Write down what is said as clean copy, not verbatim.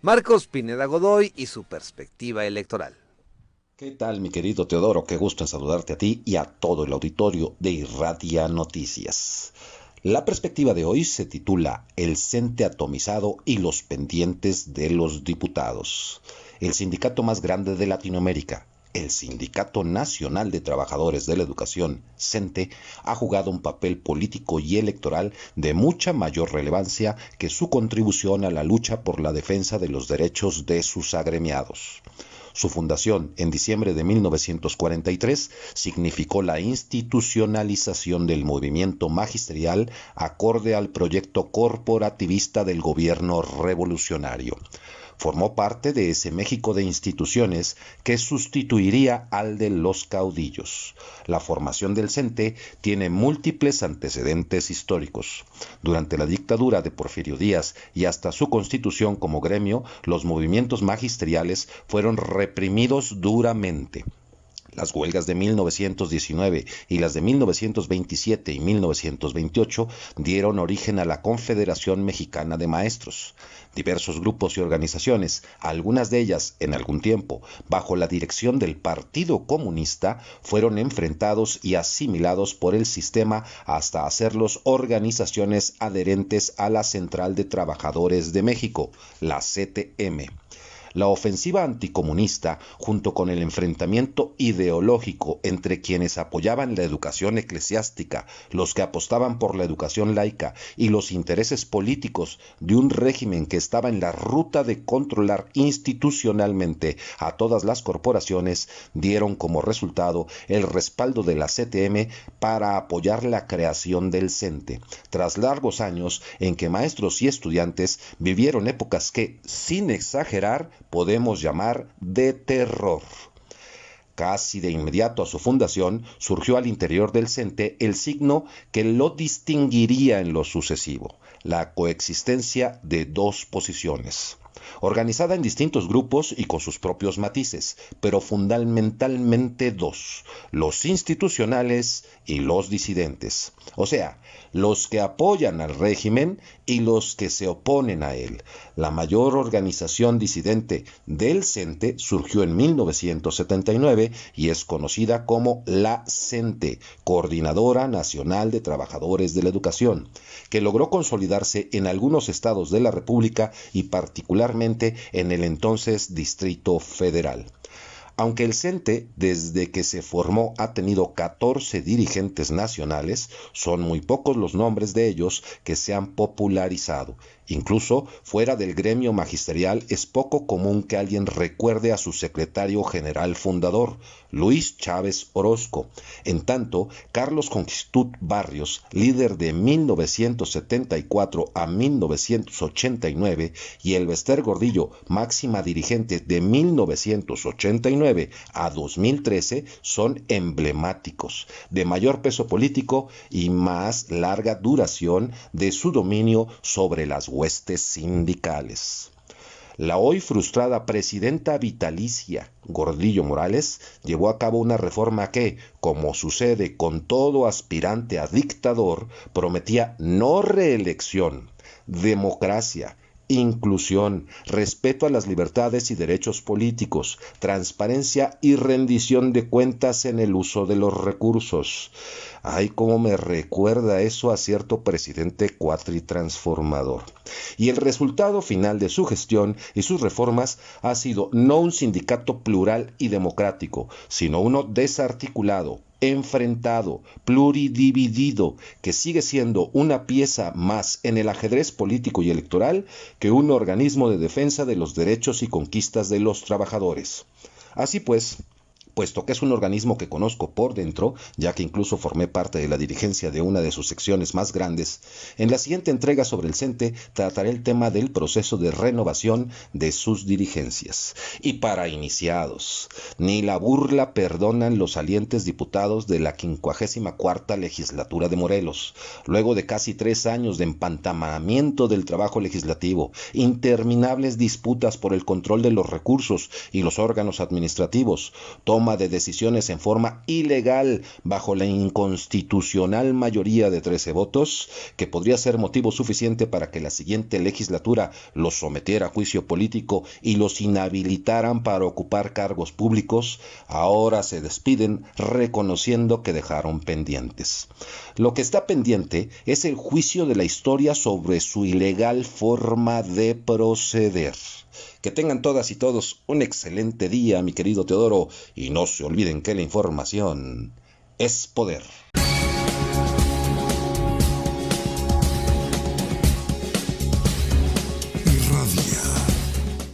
Marcos Pineda Godoy y su perspectiva electoral. ¿Qué tal, mi querido Teodoro? Qué gusto en saludarte a ti y a todo el auditorio de Irradia Noticias. La perspectiva de hoy se titula El CENTE atomizado y los pendientes de los diputados. El sindicato más grande de Latinoamérica, el Sindicato Nacional de Trabajadores de la Educación, CENTE, ha jugado un papel político y electoral de mucha mayor relevancia que su contribución a la lucha por la defensa de los derechos de sus agremiados. Su fundación en diciembre de 1943 significó la institucionalización del movimiento magisterial acorde al proyecto corporativista del gobierno revolucionario. Formó parte de ese México de instituciones que sustituiría al de los caudillos. La formación del CENTE tiene múltiples antecedentes históricos. Durante la dictadura de Porfirio Díaz y hasta su constitución como gremio, los movimientos magisteriales fueron reprimidos duramente. Las huelgas de 1919 y las de 1927 y 1928 dieron origen a la Confederación Mexicana de Maestros. Diversos grupos y organizaciones, algunas de ellas en algún tiempo bajo la dirección del Partido Comunista, fueron enfrentados y asimilados por el sistema hasta hacerlos organizaciones adherentes a la Central de Trabajadores de México, la CTM. La ofensiva anticomunista, junto con el enfrentamiento ideológico entre quienes apoyaban la educación eclesiástica, los que apostaban por la educación laica y los intereses políticos de un régimen que estaba en la ruta de controlar institucionalmente a todas las corporaciones, dieron como resultado el respaldo de la CTM para apoyar la creación del CENTE, tras largos años en que maestros y estudiantes vivieron épocas que, sin exagerar, podemos llamar de terror. Casi de inmediato a su fundación surgió al interior del CENTE el signo que lo distinguiría en lo sucesivo, la coexistencia de dos posiciones. Organizada en distintos grupos y con sus propios matices, pero fundamentalmente dos, los institucionales y los disidentes, o sea, los que apoyan al régimen y los que se oponen a él. La mayor organización disidente del CENTE surgió en 1979 y es conocida como la CENTE, Coordinadora Nacional de Trabajadores de la Educación, que logró consolidarse en algunos estados de la República y particularmente en el entonces Distrito Federal. Aunque el CENTE, desde que se formó, ha tenido 14 dirigentes nacionales, son muy pocos los nombres de ellos que se han popularizado. Incluso fuera del gremio magisterial es poco común que alguien recuerde a su secretario general fundador, Luis Chávez Orozco. En tanto, Carlos Conquistut Barrios, líder de 1974 a 1989, y Elbester Gordillo, máxima dirigente de 1989 a 2013, son emblemáticos, de mayor peso político y más larga duración de su dominio sobre las huestes sindicales. La hoy frustrada presidenta vitalicia Gordillo Morales llevó a cabo una reforma que, como sucede con todo aspirante a dictador, prometía no reelección, democracia, inclusión, respeto a las libertades y derechos políticos, transparencia y rendición de cuentas en el uso de los recursos. Ay, cómo me recuerda eso a cierto presidente cuatritransformador. Y el resultado final de su gestión y sus reformas ha sido no un sindicato plural y democrático, sino uno desarticulado, enfrentado, pluridividido, que sigue siendo una pieza más en el ajedrez político y electoral que un organismo de defensa de los derechos y conquistas de los trabajadores. Así pues, puesto que es un organismo que conozco por dentro, ya que incluso formé parte de la dirigencia de una de sus secciones más grandes, en la siguiente entrega sobre el CENTE trataré el tema del proceso de renovación de sus dirigencias. Y para iniciados, ni la burla perdonan los salientes diputados de la 54ª legislatura de Morelos, luego de casi 3 años de empantanamiento del trabajo legislativo, interminables disputas por el control de los recursos y los órganos administrativos, toma de decisiones en forma ilegal bajo la inconstitucional mayoría de 13 votos, que podría ser motivo suficiente para que la siguiente legislatura los sometiera a juicio político y los inhabilitaran para ocupar cargos públicos, ahora se despiden reconociendo que dejaron pendientes. Lo que está pendiente es el juicio de la historia sobre su ilegal forma de proceder. Que tengan todas y todos un excelente día, mi querido Teodoro, y no se olviden que la información es poder.